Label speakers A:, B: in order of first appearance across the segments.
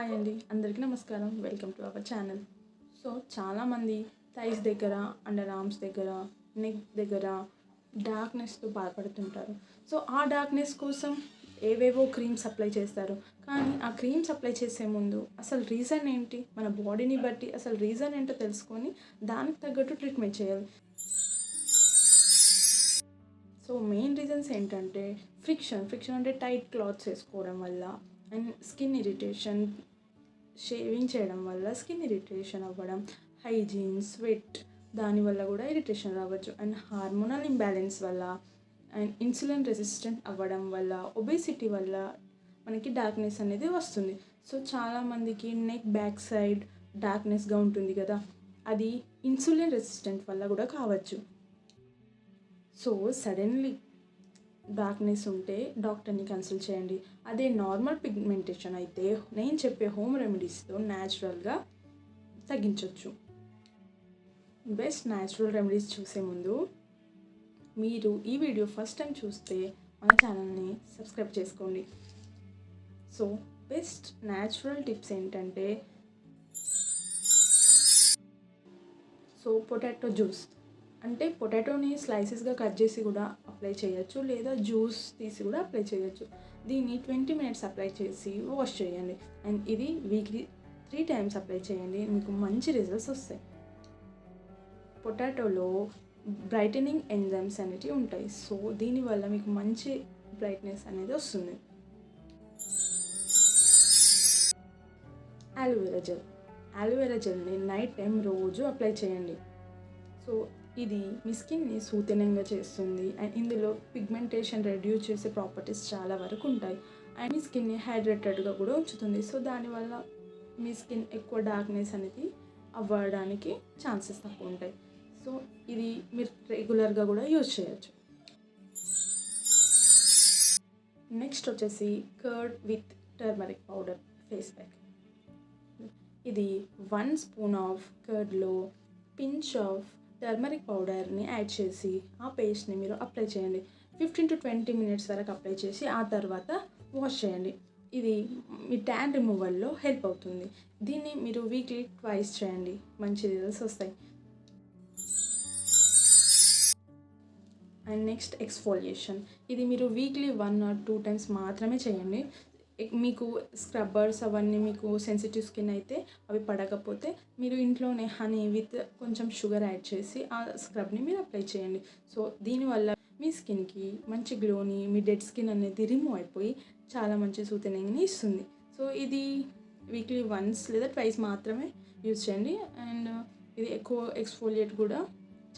A: Hi అండి, అందరికీ నమస్కారం. Welcome to our channel. So చాలామంది థైస్ దగ్గర, అండర్ ఆర్మ్స్ దగ్గర, నెక్ దగ్గర డార్క్నెస్తో బాధపడుతుంటారు. సో ఆ డార్క్నెస్ కోసం ఏవేవో క్రీమ్స్ అప్లై చేస్తారు. కానీ ఆ క్రీమ్స్ అప్లై చేసే ముందు అసలు రీజన్ ఏంటి, మన బాడీని బట్టి అసలు రీజన్ ఏంటో తెలుసుకొని దానికి తగ్గట్టు ట్రీట్మెంట్ చేయాలి. సో మెయిన్ రీజన్స్ ఏంటంటే ఫ్రిక్షన్ అంటే టైట్ క్లాత్స్ వేసుకోవడం వల్ల, అండ్ స్కిన్ ఇరిటేషన్, షేవింగ్ చేయడం వల్ల స్కిన్ ఇరిటేషన్ అవ్వడం, హైజీన్, స్వెట్ దానివల్ల కూడా ఇరిటేషన్ రావచ్చు, అండ్ హార్మోనల్ ఇంబ్యాలెన్స్ వల్ల, అండ్ ఇన్సులిన్ రెసిస్టెంట్ అవ్వడం వల్ల, ఒబేసిటీ వల్ల మనకి డార్క్నెస్ అనేది వస్తుంది. సో చాలామందికి నెక్ బ్యాక్ సైడ్ డార్క్నెస్గా ఉంటుంది కదా, అది ఇన్సులిన్ రెసిస్టెంట్ వల్ల కూడా కావచ్చు. సో సడన్లీ డార్క్నెస్ ఉంటే డాక్టర్ని కన్సల్ట్ చేయండి. అదే నార్మల్ పిగ్మెంటేషన్ అయితే నేను చెప్పే హోమ్ రెమెడీస్తో న్యాచురల్గా తగ్గించవచ్చు. బెస్ట్ న్యాచురల్ రెమెడీస్ చూసే ముందు మీరు ఈ వీడియో ఫస్ట్ టైం చూస్తే మన ఛానల్ని సబ్స్క్రైబ్ చేసుకోండి. సో బెస్ట్ న్యాచురల్ టిప్స్ ఏంటంటే, సో పొటాటో జ్యూస్ అంటే పొటాటోని స్లైసెస్గా కట్ చేసి కూడా అప్లై చేయొచ్చు, లేదా జ్యూస్ తీసి కూడా అప్లై చేయొచ్చు. దీన్ని 20 minutes అప్లై చేసి వాష్ చేయండి, అండ్ ఇది వీక్లీ 3 times అప్లై చేయండి. మీకు మంచి రిజల్ట్స్ వస్తాయి. పొటాటోలో బ్రైటనింగ్ ఎంజైమ్స్ అనేవి ఉంటాయి. సో దీనివల్ల మీకు మంచి బ్రైట్నెస్ అనేది వస్తుంది. ఆలోవెరా జెల్ని నైట్ టైం రోజు అప్లై చేయండి. సో ఇది మీ స్కిన్ని సూతనంగా చేస్తుంది, అండ్ ఇందులో పిగ్మెంటేషన్ రెడ్యూస్ చేసే ప్రాపర్టీస్ చాలా వరకు ఉంటాయి, అండ్ మీ స్కిన్ని హైడ్రేటెడ్గా కూడా ఉంచుతుంది. సో దానివల్ల మీ స్కిన్ ఎక్కువ డార్క్నెస్ అనేది అవ్వడానికి ఛాన్సెస్ తక్కువ ఉంటాయి. సో ఇది మీరు రెగ్యులర్గా కూడా యూజ్ చేయొచ్చు. నెక్స్ట్ వచ్చేసి curd with turmeric powder face pack. ఇది 1 spoon ఆఫ్ కర్డ్లో పించ్ ఆఫ్ టర్మరిక్ పౌడర్ని యాడ్ చేసి ఆ పేస్ట్ని మీరు అప్లై చేయండి. 15 to 20 minutes వరకు అప్లై చేసి ఆ తర్వాత వాష్ చేయండి. ఇది మీ ట్యాన్ రిమూవల్లో హెల్ప్ అవుతుంది. దీన్ని మీరు వీక్లీ 2 చేయండి, మంచి రిజల్ట్స్ వస్తాయి. And next exfoliation. ఇది మీరు వీక్లీ 1 or 2 times మాత్రమే చేయండి. మీకు స్క్రబ్బర్స్ అవన్నీ మీకు సెన్సిటివ్ స్కిన్ అయితే అవి పడకపోతే మీరు ఇంట్లోనే హనీ విత్ కొంచెం షుగర్ యాడ్ చేసి ఆ స్క్రబ్ని మీరు అప్లై చేయండి. సో దీనివల్ల మీ స్కిన్కి మంచి గ్లోని, మీ డెడ్ స్కిన్ అనేది రిమూవ్ అయిపోయి చాలా మంచి సూతనింగ్ని ఇస్తుంది. సో ఇది వీక్లీ 1 లేదా 2 మాత్రమే యూజ్ చేయండి. అండ్ ఇది ఎక్కువ ఎక్స్ఫోలియేట్ కూడా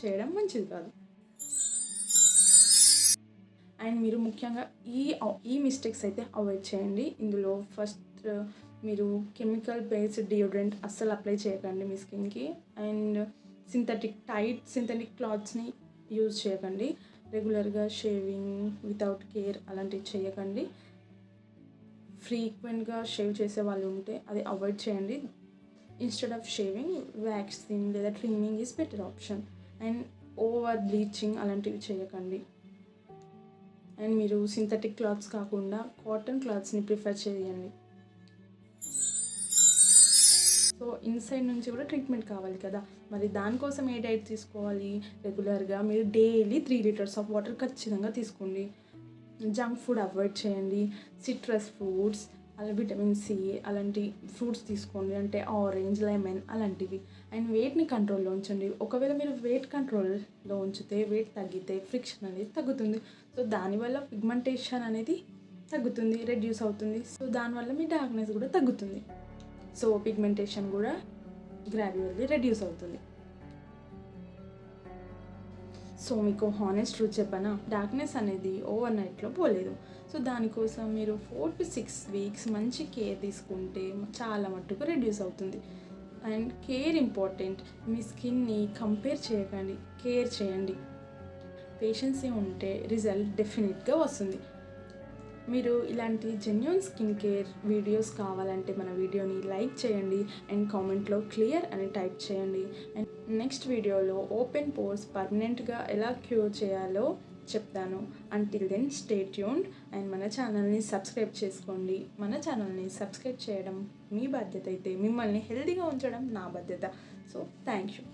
A: చేయడం మంచిది కాదు. అండ్ మీరు ముఖ్యంగా ఈ మిస్టేక్స్ అయితే అవాయిడ్ చేయండి. ఇందులో ఫస్ట్ మీరు కెమికల్ బేస్డ్ డియోడ్రెంట్ అస్సలు అప్లై చేయకండి మీ స్కిన్కి, అండ్ సింథటిక్ క్లాత్స్ని యూజ్ చేయకండి. రెగ్యులర్గా షేవింగ్ వితౌట్ కేర్ అలాంటివి చేయకండి. ఫ్రీక్వెంట్గా షేవ్ చేసే వాళ్ళు ఉంటే అది అవాయిడ్ చేయండి. ఇన్స్టెడ్ ఆఫ్ షేవింగ్ వ్యాక్సింగ్ లేదా trimming is better option. And over bleaching అలాంటివి చేయకండి. అండ్ మీరు సింథటిక్ క్లాత్స్ కాకుండా కాటన్ క్లాత్స్ని ప్రిఫర్ చేయండి. సో ఇన్సైడ్ నుంచి కూడా ట్రీట్మెంట్ కావాలి కదా, మరి దానికోసం ఏ డైట్ తీసుకోవాలి? రెగ్యులర్గా మీరు డైలీ 3 liters ఆఫ్ వాటర్ ఖచ్చితంగా తీసుకోండి. జంక్ ఫుడ్ అవాయిడ్ చేయండి. సిట్రస్ ఫ్రూట్స్, అలా విటమిన్ సి అలాంటి ఫ్రూట్స్ తీసుకోండి, అంటే ఆరెంజ్, లెమన్ అలాంటివి. అండ్ వెయిట్ని కంట్రోల్లో ఉంచండి. ఒకవేళ మీరు వెయిట్ కంట్రోల్లో ఉంచితే వెయిట్ తగ్గితే ఫ్రిక్షన్ అనేది తగ్గుతుంది. సో దానివల్ల పిగ్మెంటేషన్ అనేది తగ్గుతుంది, రెడ్యూస్ అవుతుంది. సో దానివల్ల మీ డార్క్నెస్ కూడా తగ్గుతుంది. సో పిగ్మెంటేషన్ కూడా గ్రాడ్యువల్లీ రెడ్యూస్ అవుతుంది. సో మీకు హానెస్ట్ ట్రూత్ చెప్పనా, డార్క్నెస్ అనేది ఓవర్ నైట్లో పోలేదు. సో దానికోసం మీరు 4 to 6 weeks మంచి కేర్ తీసుకుంటే చాలా మట్టుకు రెడ్యూస్ అవుతుంది. And care important. మీ స్కిన్ని కంపేర్ చేయకండి, కేర్ చేయండి. పేషెన్సీ ఉంటే రిజల్ట్ డెఫినెట్గా వస్తుంది. మీరు ఇలాంటి జెన్యూన్ స్కిన్ కేర్ వీడియోస్ కావాలంటే మన వీడియోని లైక్ చేయండి, అండ్ కామెంట్లో క్లియర్ అని టైప్ చేయండి. అండ్ నెక్స్ట్ వీడియోలో ఓపెన్ పోర్స్ పర్మనెంట్గా ఎలా క్యూర్ చేయాలో చెప్తాను. Until then stay tuned and మన ఛానల్ని సబ్స్క్రైబ్ చేసుకోండి. మన ఛానల్ని సబ్స్క్రైబ్ చేయడం మీ బాధ్యత అయితే మిమ్మల్ని హెల్తీగా ఉంచడం నా బాధ్యత. So thank you.